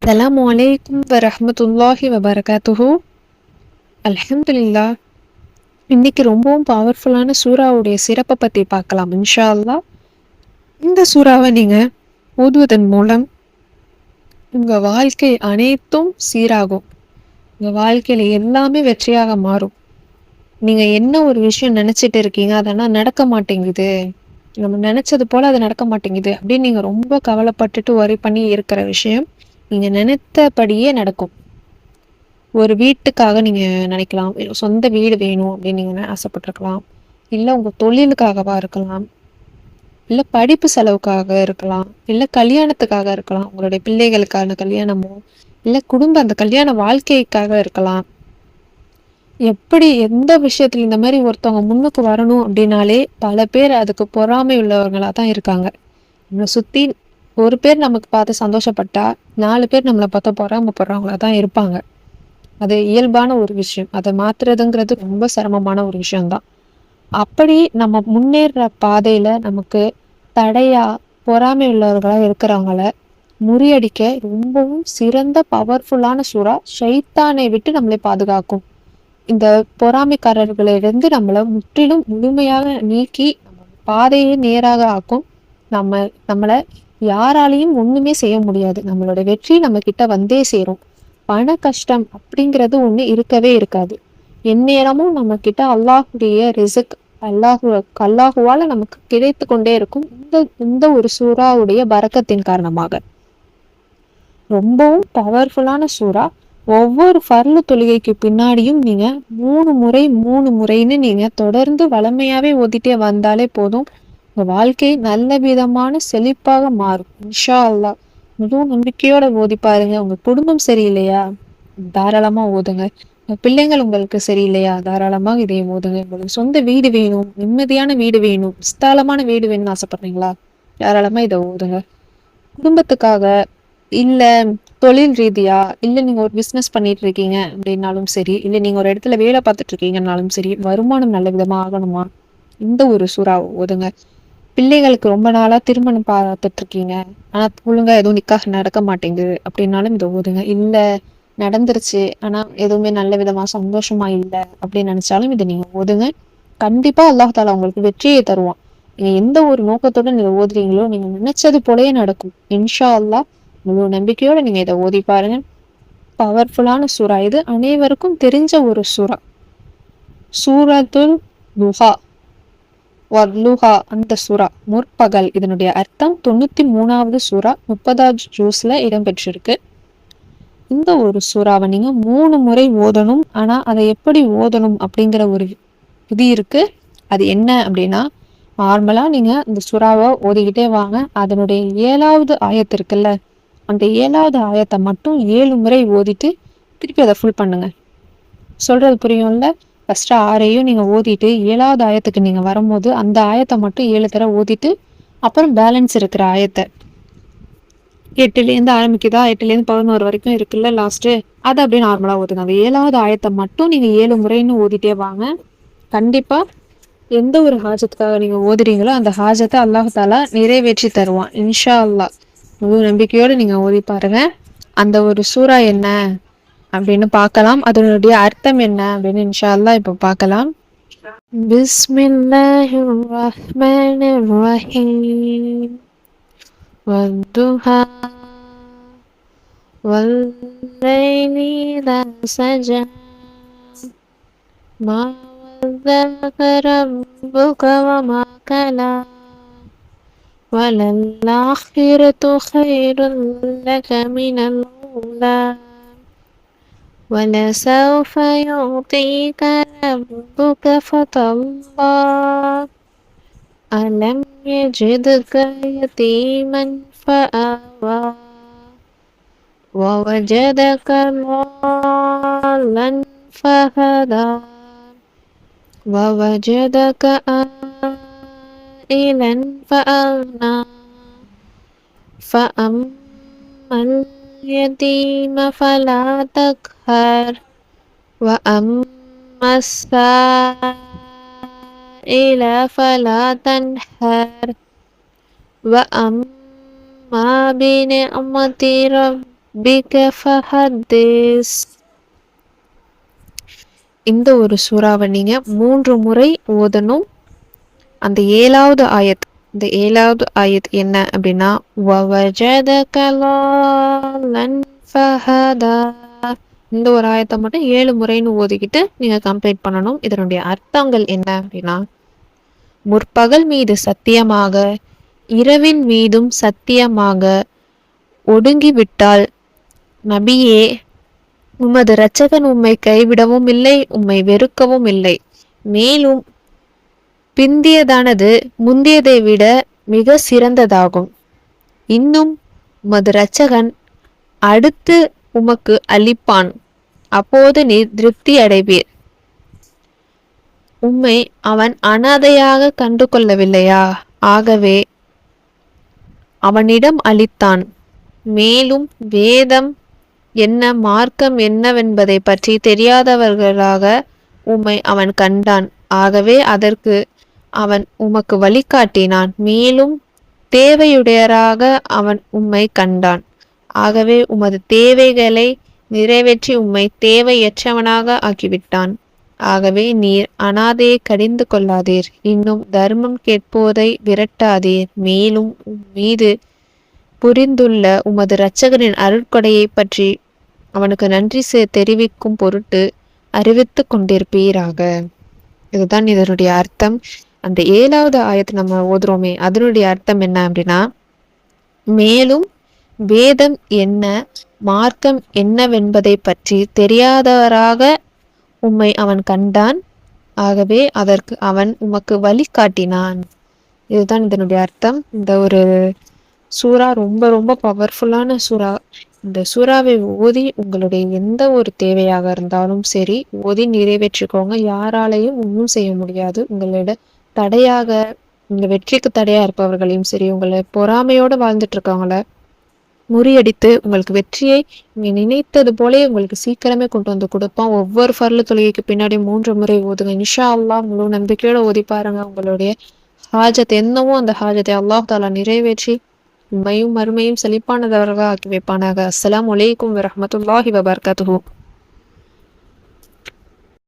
அஸ்ஸலாமு அலைக்கும் வரஹ்மத்துல்லாஹி வபரகாத்துஹு. அல்ஹம்துலில்லாஹ். இன்னைக்கு ரொம்பவும் பவர்ஃபுல்லான சூறாவுடைய சிறப்பை பற்றி பார்க்கலாம் இன்ஷா அல்லாஹ். இந்த சூறாவை நீங்கள் ஓதுவதன் மூலம் உங்கள் வாழ்க்கை அனைத்தும் சீராகும். உங்கள் வாழ்க்கையில் எல்லாமே வெற்றியாக மாறும். நீங்கள் என்ன ஒரு விஷயம் நினச்சிட்டு இருக்கீங்க அதெல்லாம் நடக்க மாட்டேங்குது, நம்ம நினச்சது போல் அது நடக்க மாட்டேங்குது அப்படின்னு நீங்கள் ரொம்ப கவலைப்பட்டுட்டு worry பண்ணி இருக்கிற விஷயம் நீங்கள் நினைத்தபடியே நடக்கும். ஒரு வீட்டுக்காக நீங்கள் நினைக்கலாம், சொந்த வீடு வேணும் அப்படின்னு நீங்கள் ஆசைப்பட்டிருக்கலாம், இல்லை உங்கள் தொழிலுக்காகவா இருக்கலாம், இல்லை படிப்பு செலவுக்காக இருக்கலாம், இல்லை கல்யாணத்துக்காக இருக்கலாம், உங்களுடைய பிள்ளைகளுக்கான கல்யாணமோ, இல்லை அந்த கல்யாண வாழ்க்கைக்காக இருக்கலாம். எப்படி எந்த விஷயத்துல இந்த மாதிரி ஒருத்தவங்க முன்னுக்கு வரணும் அப்படின்னாலே பல பேர் அதுக்கு பொறாமை உள்ளவர்களாக தான் இருக்காங்க. நம்மளை சுற்றி ஒரு பேர் நமக்கு பார்த்து சந்தோஷப்பட்டா 4 பேர் நம்மளை பார்த்து பொறாமப்படுறவங்களா தான் இருப்பாங்க. அது இயல்பான ஒரு விஷயம். அதை மாத்துறதுங்கிறது ரொம்ப சிரமமான ஒரு விஷயம்தான். அப்படி நம்ம முன்னேற பாதையில நமக்கு தடையா பொறாமை உள்ளவர்களா இருக்கிறவங்கள முறியடிக்க ரொம்பவும் சிறந்த பவர்ஃபுல்லான சூறா ஷைத்தானை விட்டு நம்மளை பாதுகாக்கும். இந்த பொறாமைக்காரர்களிலிருந்து நம்மளை முற்றிலும் முழுமையாக நீக்கி நம்ம பாதையை நேராக ஆக்கும். நம்மளை யாராலையும் ஒண்ணுமே செய்ய முடியாது. நம்மளோட வெற்றி நம்ம கிட்ட வந்தே சேரும். பண கஷ்டம் அப்படிங்கிறது ஒண்ணு இருக்கவே இருக்காது. எந்நேரமும் நம்ம கிட்ட அல்லாஹுடைய ரிஸ்க் அல்லாஹுவால நமக்கு கிடைத்து கொண்டே இருக்கும். இந்த ஒரு சூறாவுடைய பரக்கத்தின் காரணமாக ரொம்பவும் பவர்ஃபுல்லான சூறா. ஒவ்வொரு ஃபர்லு தொழுகைக்கு பின்னாடியும் நீங்க 3 முறைன்னு நீங்க தொடர்ந்து வளமையாவே ஓதிட்டே வந்தாலே போதும். உங்க வாழ்க்கை நல்ல விதமான செழிப்பாக மாறும் இன்ஷா அல்லாஹ். முழு நம்பிக்கையோட ஓதி பாருங்க. உங்க குடும்பம் சரியில்லையா, தாராளமா ஓதுங்க. உங்க பிள்ளைங்கள் உங்களுக்கு சரியில்லையா, தாராளமாக இதை ஓதுங்க. உங்களுக்கு சொந்த வீடு வேணும், நிம்மதியான வீடு வேணும், விஸ்தாலமான வீடு வேணும்னு ஆசைப்படுறீங்களா, தாராளமா இதை ஓதுங்க. குடும்பத்துக்காக, இல்ல தொழில் ரீதியா, இல்ல நீங்க ஒரு பிசினஸ் பண்ணிட்டு இருக்கீங்க அப்படின்னாலும் சரி, இல்ல நீங்க ஒரு இடத்துல வேலை பார்த்துட்டு இருக்கீங்கன்னாலும் சரி, வருமானம் நல்ல விதமா ஆகணுமா, இந்த ஒரு சூறா ஓதுங்க. பிள்ளைகளுக்கு ரொம்ப நாளா திருமணம் பார்த்துட்டு இருக்கீங்க, ஆனா ஒழுங்கா எதுவும் நிக்காஹ் நடக்க மாட்டேங்குது அப்படின்னாலும் இதை ஓதுங்க. இல்ல நடந்துருச்சு ஆனா எதுவுமே நல்ல விதமா சந்தோஷமா இல்லை அப்படின்னு நினைச்சாலும் இதை நீங்க ஓதுங்க. கண்டிப்பா அல்லாஹ் தாலா உங்களுக்கு வெற்றியை தருவான். நீங்க எந்த ஒரு நோக்கத்தோட நீங்க ஓதுறீங்களோ நீங்க நினைச்சது போலயே நடக்கும் இன்ஷா அல்லாஹ். முழு நம்பிக்கையோட நீங்க இதை ஓதி பாருங்க. பவர்ஃபுல்லான சூறா இது. அனைவருக்கும் தெரிஞ்ச ஒரு சூறா, சூரத்துல் துஹா வல்லுஹா. அந்த சூறா முற்பகல். இதனுடைய அர்த்தம் 93வது சூறா 30வது ஜூஸ்ல இடம்பெற்றிருக்கு. இந்த ஒரு சூறாவை நீங்க 3 முறை ஓதணும். ஆனா அதை எப்படி ஓதணும் அப்படிங்கிற ஒரு விதி இருக்கு. அது என்ன அப்படின்னா, நார்மலா நீங்க இந்த சூறாவை ஓதிக்கிட்டே வாங்க. அதனுடைய 7வது ஆயத்து இருக்குல்ல, அந்த 7வது ஆயத்தை மட்டும் 7 முறை ஓதிட்டு திருப்பி அதை ஃபுல் பண்ணுங்க. சொல்றது புரியும்ல? ஃபர்ஸ்ட் 6ஐயும் நீங்க ஓதிட்டு 7வது ஆயத்துக்கு நீங்க வரும்போது அந்த ஆயத்தை மட்டும் 7 தடவை ஓதிட்டு அப்புறம் பேலன்ஸ் இருக்கிற ஆயத்தை 8லேருந்து ஆரம்பிக்குதா, 8லேருந்து 11 வரைக்கும் இருக்குல்ல லாஸ்ட், அதை அப்படியே நார்மலா ஓதுங்க. அந்த 7வது ஆயத்தை மட்டும் நீங்க 7 முறைன்னு ஓதிட்டே வாங்க. கண்டிப்பா எந்த ஒரு ஹாஜத்துக்காக நீங்க ஓதுறீங்களோ அந்த ஹாஜத்தை அல்லாஹ் தாலா நிறைவேற்றி தருவான் இன்ஷா அல்லாஹ். முழு நம்பிக்கையோடு நீங்க ஓதி பாருங்க. அந்த ஒரு சூறா என்ன அப்படின்னு பார்க்கலாம், அதனுடைய அர்த்தம் என்ன அப்படின்னு இன்ஷா அல்லாஹ் இப்போ பார்க்கலாம். பிஸ்மில்லாஹிர் ரஹ்மானிர் ரஹீம். வத்துஹா வல்லைலி இதா சஜா மா வத்தக ரப்புக வமா கலா வலல்லாஹிரத்து கைருல் லக மினல் ஊலா வலசௌஃப யுஅதீக ரப்புக ஃபதல்லா அலம் யஜிதுக யதீமன் ஃபஆவா வவஜதக ضالًا ஃபஹதா ووجدك عائلا فأغنى فأما اليتيم فلا تقهر وأما السائل فلا تنهر وأما بنعمة ربك ربك فحدث. இந்த ஒரு சூறாவை நீங்க 3 முறை ஓதணும். அந்த 7வது ஆயத், இந்த 7வது ஆயத் என்ன அப்படின்னா, وَوَجَدَكَ ضَالًّا فَهَدَى. இந்த ஒரு ஆயத்தை மட்டும் 7 முறைன்னு ஓதிக்கிட்டு நீங்க கம்ப்ளீட் பண்ணணும். இதனுடைய அர்த்தங்கள் என்ன அப்படின்னா, முற்பகல் மீது சத்தியமாக, இரவின் மீதும் சத்தியமாக ஒடுங்கிவிட்டால் நபியே, உமது இரட்சகன் உம்மை கைவிடவும் இல்லை, உம்மை வெறுக்கவும் இல்லை. மேலும் பிந்தியதானது முந்தியதை விட மிக சிறந்ததாகும். இன்னும் உமது இரட்சகன் அடுத்து உமக்கு அளிப்பான். அப்போது நீர் திருப்தி அடைவீர். உம்மை அவன் அனாதையாக கண்டு கொள்ளவில்லையா? ஆகவே அவனிடம் அளித்தான். மேலும் வேதம் என்ன, மார்க்கம் என்னவென்பதை பற்றி தெரியாதவர்களாக உம்மை அவன் கண்டான். ஆகவே அதற்கு அவன் உமக்கு வழிகாட்டினான். மேலும் தேவையுடையராக அவன் உம்மை கண்டான். ஆகவே உமது தேவைகளை நிறைவேற்றி உம்மை தேவையற்றவனாக ஆக்கிவிட்டான். ஆகவே நீர் அனாதையை கடிந்து கொள்ளாதீர். இன்னும் தர்மம் கேட்போரை விரட்டாதீர். மேலும் மீது புரிந்துள்ள உமது இரட்சகரின் அருட்கொடையை பற்றி அவனுக்கு நன்றி தெரிவிக்கும் பொருட்டு அறிவித்து கொண்டிருப்பீராக. இதுதான் இதனுடைய அர்த்தம். அந்த 7வது ஆயத்தை நம்ம ஓதுறோமே, அதனுடைய அர்த்தம் என்ன அப்படின்னா, மேலும் வேதம் என்ன, மார்க்கம் என்னவென்பதை பற்றி தெரியாதவராக உம்மை அவன் கண்டான். ஆகவே அதற்கு அவன் உமக்கு வழி காட்டினான். இதுதான் இதனுடைய அர்த்தம். இந்த ஒரு சூறா ரொம்ப ரொம்ப பவர்ஃபுல்லான சூறா. இந்த சூறாவை ஓதி உங்களுடைய எந்த ஒரு தேவையாக இருந்தாலும் சரி ஓதி நிறைவேற்றிக்கோங்க. யாராலையும் ஒன்றும் செய்ய முடியாது. உங்களோட தடையாக, உங்க வெற்றிக்கு தடையா இருப்பவர்களையும் சரி, உங்களை பொறாமையோட வாழ்ந்துட்டு இருக்கவங்கள முறியடித்து உங்களுக்கு வெற்றியை நீங்க நினைத்தது போலே உங்களுக்கு சீக்கிரமே கொண்டு வந்து கொடுப்பான். ஒவ்வொரு ஃபர்லு தொழுகைக்கு பின்னாடி 3 முறை ஓதுங்க. இன்ஷா அல்லாஹ் முழு நம்பிக்கையோட ஓதி பாருங்க. உங்களுடைய ஹாஜத் என்னவோ அந்த ஹாஜத்தை அல்லாஹ் தாலா நிறைவேற்றி உண்மையும் மறுமையும் செழிப்பானதவர்களாக ஆக்கி வைப்பானாக. அஸ்ஸலாமு அலைக்கும் வரஹ்மத்துல்லாஹி வபரகாத்துஹு.